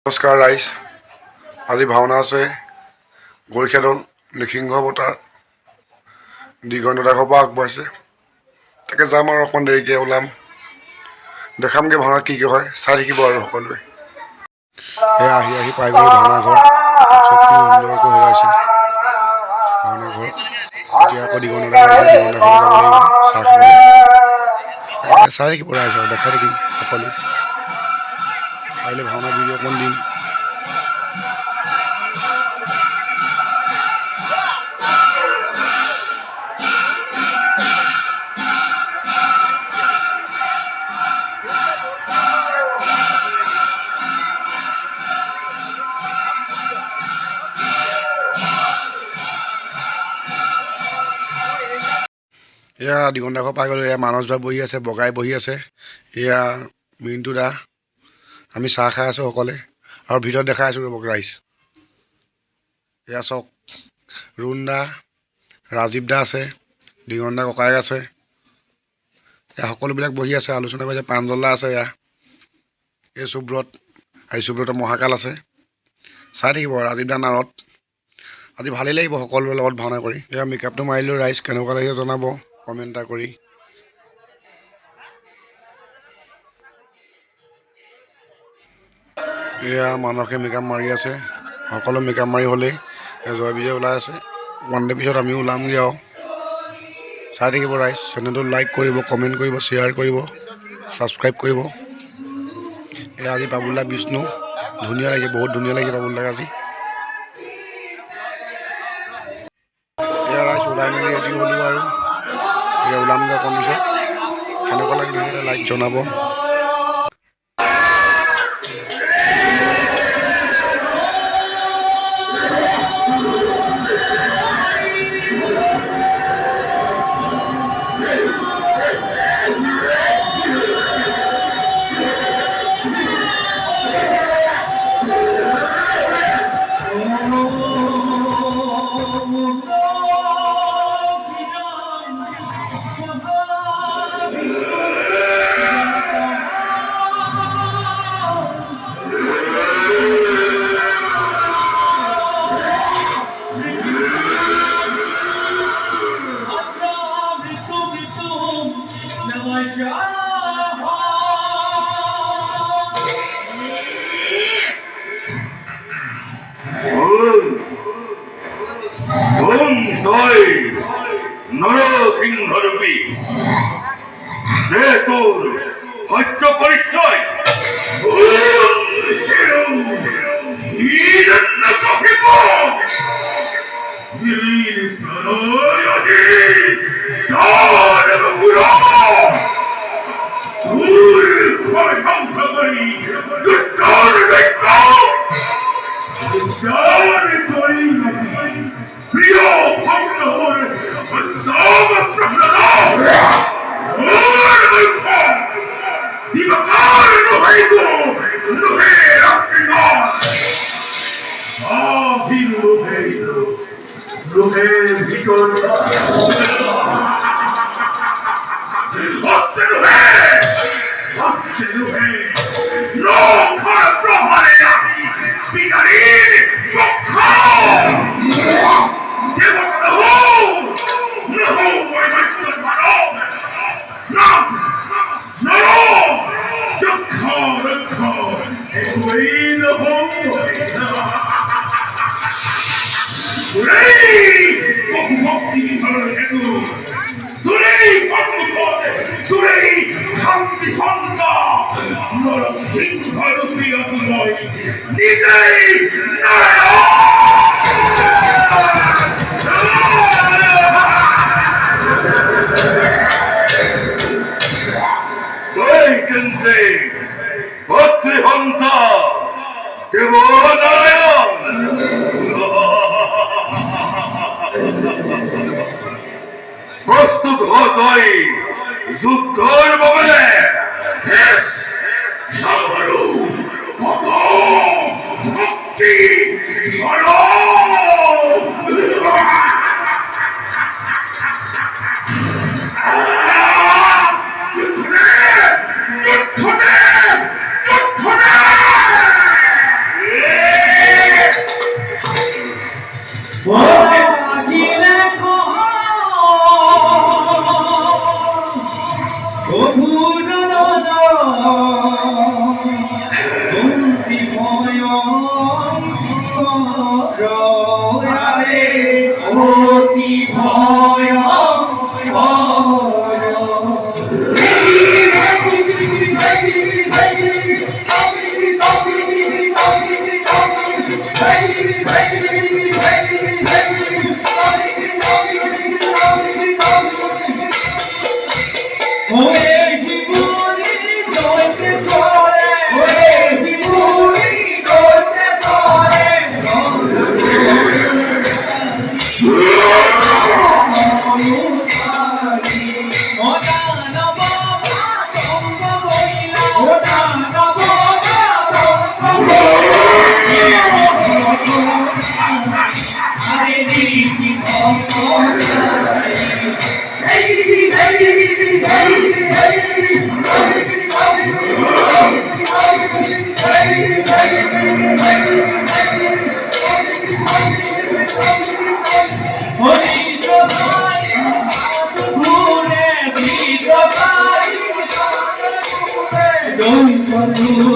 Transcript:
নমস্কাৰ ৰাইজ, আজি ভাওনা আছে গৰখীয়া দল নিসিংহ বটাৰ দিগন্ত দাসৰ পৰা আগবঢ়াইছে। তাকে যাম আৰু অকণ দেৰিকৈ ওলাম, দেখামগৈ ভাওনা কি হয়, চাই থাকিব আৰু সকলোৱে। এয়া আহি পাই গ'লো ভাওনা ঘৰ, চব কি সুন্দৰকৈ হৈ আছে ভাওনা ঘৰ। এতিয়া আকৌ দিগন্ত দাস আহিছে, দিগন্ত দাসলৈ যাব লাগিব চাহ খাবলৈ। চাই থাকিব ৰাইজ আৰু দেখাই থাকিম সকলো, পাৰিলে ভাওনা ভিডিঅ' অকণ দিম। এয়া দিগন্ত দাসৰ পাই গ'লোঁ। এয়া মানস দা বহি আছে, বগাই বহি আছে, এয়া মিণ্টু দা, আমি চাহ খাই আছোঁ সকলে, আৰু ভিতৰত দেখাই আছোঁ ৰ'ব ৰাইজ। এয়া চাওক, ৰুণ দা, ৰাজীৱ দা আছে, দিগন্ত দা ককায়েক আছে, এয়া সকলোবিলাক বহি আছে, আলোচনা কৰিছে। প্ৰাঞ্জল দা আছে, এয়া এই সুব্ৰত, এই সুব্ৰতৰ মহাকাল আছে, চাই থাকিব ৰাজীৱ দা নাৰত। আজি ভালেই লাগিব সকলোৰে লগত ভাওনা কৰি। এয়া মেকআপটো মাৰিলোঁ ৰাইজ, কেনেকুৱা লাগিছে জনাব কমেণ্ট এটা কৰি। এয়া মানসে মেকআপ মাৰি আছে, সকলো মেকআপ মাৰি হ'লেই জয় বিজয় ওলাই আছে। ওৱান ডে পিছত আমিও ওলামগৈ আৰু চাই থাকিব ৰাইজ। চেনেলটো লাইক কৰিব, কমেণ্ট কৰিব, শ্বেয়াৰ কৰিব, ছাবস্ক্ৰাইব কৰিব। এয়া আজি বাবুল দা বিষ্ণু, ধুনীয়া লাগিছে, বহুত ধুনীয়া লাগিছে বাবুল দাক আজি। এয়া ৰাইজ ওলাই মেলি ৰেডি হ'লোঁ আৰু এতিয়া ওলামগৈ অকণ পিছত। কেনেকুৱা লাগিলে লাইক জনাব। নরসিংহরূপী দে তোর সত্য পরিচয়। প্রিয় ভক্ত প্রস্তুত হতই যুদ্ধের বাবে। ভক্তি Hare